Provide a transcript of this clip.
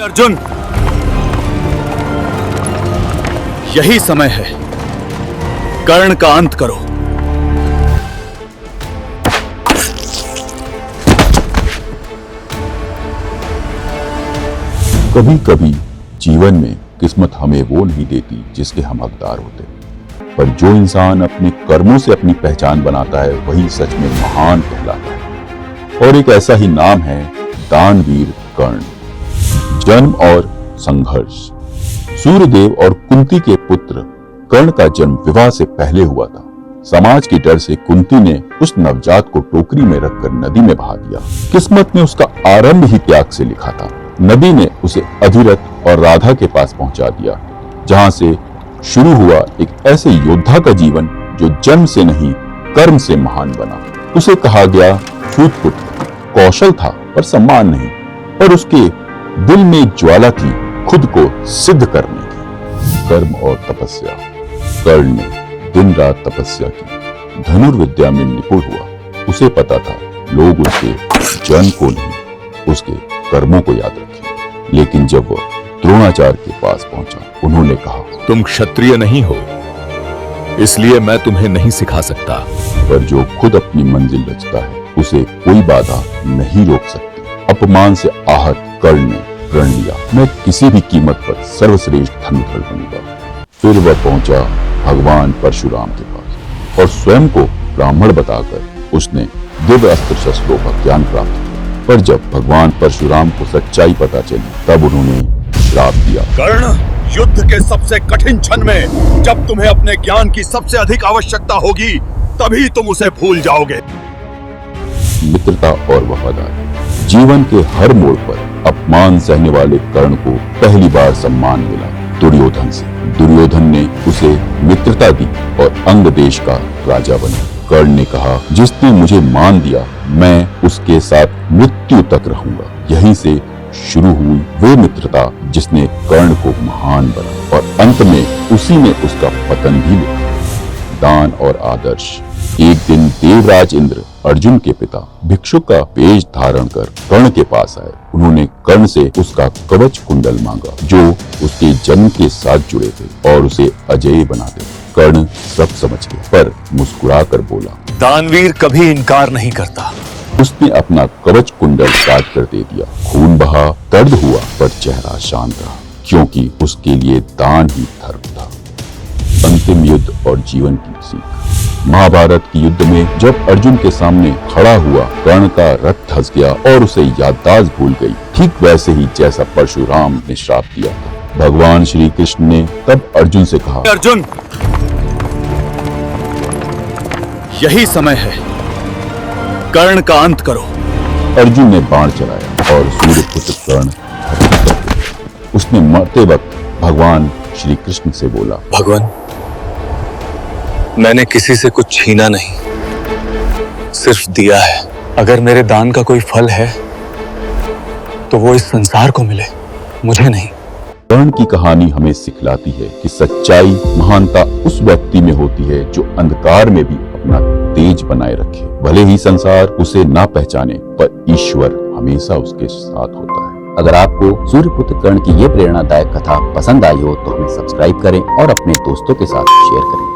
अर्जुन, यही समय है, कर्ण का अंत करो। कभी कभी जीवन में किस्मत हमें वो नहीं देती जिसके हम हकदार होते, पर जो इंसान अपने कर्मों से अपनी पहचान बनाता है वही सच में महान कहलाता है। और एक ऐसा ही नाम है दानवीर कर्ण। जन्म और संघर्ष। सूर्यदेव और कुंती के पुत्र कर्ण का जन्म विवाह से पहले हुआ था। समाज के डर से कुंती ने उस नवजात को टोकरी में रखकर नदी में बहा दिया। किस्मत ने उसका आरंभ ही त्याग से लिखा था। नदी ने उसे अधिरथ और राधा के पास पहुंचा दिया, जहां से शुरू हुआ एक ऐसे योद्धा का जीवन जो जन्म से नहीं कर्म से महान बना। उसे कहा गया सूतपुत्र। कौशल था पर सम्मान नहीं, पर उसके दिल में ज्वाला थी खुद को सिद्ध करने की। कर्म और तपस्या। कर्ण ने दिन रात तपस्या की, धनुर्विद्या में निपुण हुआ। उसे पता था लोग उसके जन्म को नहीं उसके कर्मों को याद रखें। लेकिन जब वह द्रोणाचार्य के पास पहुंचा, उन्होंने कहा, तुम क्षत्रिय नहीं हो, इसलिए मैं तुम्हें नहीं सिखा सकता। पर जो खुद अपनी मंजिल रचता है उसे कोई बाधा नहीं रोक सकती। अपमान से आहत कर्ण ने प्रण लिया, मैं किसी भी कीमत पर सर्वश्रेष्ठ धनुर्धर बनूंगा। फिर वह पहुंचा भगवान परशुराम के पास और स्वयं को ब्राह्मण बताकर उसने दिव्य अस्त्र शस्त्रों का ज्ञान प्राप्त किया। पर जब भगवान परशुराम को सच्चाई पता चली, तब उन्होंने श्राप दिया। कर्ण, युद्ध के सबसे कठिन क्षण में जब तुम्हें अपने ज्ञान की सबसे अधिक आवश्यकता होगी, तभी तुम उसे भूल जाओगे। मित्रता और वफादारी। जीवन के हर मोड़ पर अपमान सहने वाले कर्ण को पहली बार सम्मान मिला दुर्योधन से। दुर्योधन ने उसे मित्रता दी और अंग देश का राजा बना। कर्ण ने कहा, जिसने मुझे मान दिया मैं उसके साथ मृत्यु तक रहूंगा। यहीं से शुरू हुई वे मित्रता जिसने कर्ण को महान बना, और अंत में उसी ने उसका पतन भी लिखा। दान और आदर्श। एक दिन देवराज इंद्र अर्जुन के पिता भिक्षुक का वेश धारण कर कर्ण के पास आए। उन्होंने कर्ण से उसका कवच कुंडल मांगा जो उसके जन्म के साथ जुड़े थे और उसे अजेय बना दे। कर्ण सब समझ गया, पर मुस्कुरा कर बोला, दानवीर कभी इनकार नहीं करता। उसने अपना कवच कुंडल काट कर दे दिया। खून बहा, दर्द हुआ, पर चेहरा शांत रहा, क्योंकि उसके लिए दान ही धर्म था। अंतिम युद्ध और जीवन की सीख। महाभारत की युद्ध में जब अर्जुन के सामने खड़ा हुआ, कर्ण का रथ धंस गया और उसे याददाश्त भूल गई, ठीक वैसे ही जैसा परशुराम ने श्राप दिया था। भगवान श्री कृष्ण ने तब अर्जुन से कहा, अर्जुन, यही समय है, कर्ण का अंत करो। अर्जुन ने बाण चलाया और सूर्यपुत्र कर्ण धरती पर गिरा। उसने मरते वक्त भगवान श्री कृष्ण से बोला, भगवान, मैंने किसी से कुछ छीना नहीं, सिर्फ दिया है। अगर मेरे दान का कोई फल है तो वो इस संसार को मिले, मुझे नहीं। कर्ण की कहानी हमें सिखलाती है कि सच्चाई, महानता उस व्यक्ति में होती है जो अंधकार में भी अपना तेज बनाए रखे। भले ही संसार उसे ना पहचाने, पर ईश्वर हमेशा उसके साथ होता है। अगर आपको सूर्यपुत्र कर्ण की ये प्रेरणादायक कथा पसंद आई हो तो हमें सब्सक्राइब करें और अपने दोस्तों के साथ शेयर करें।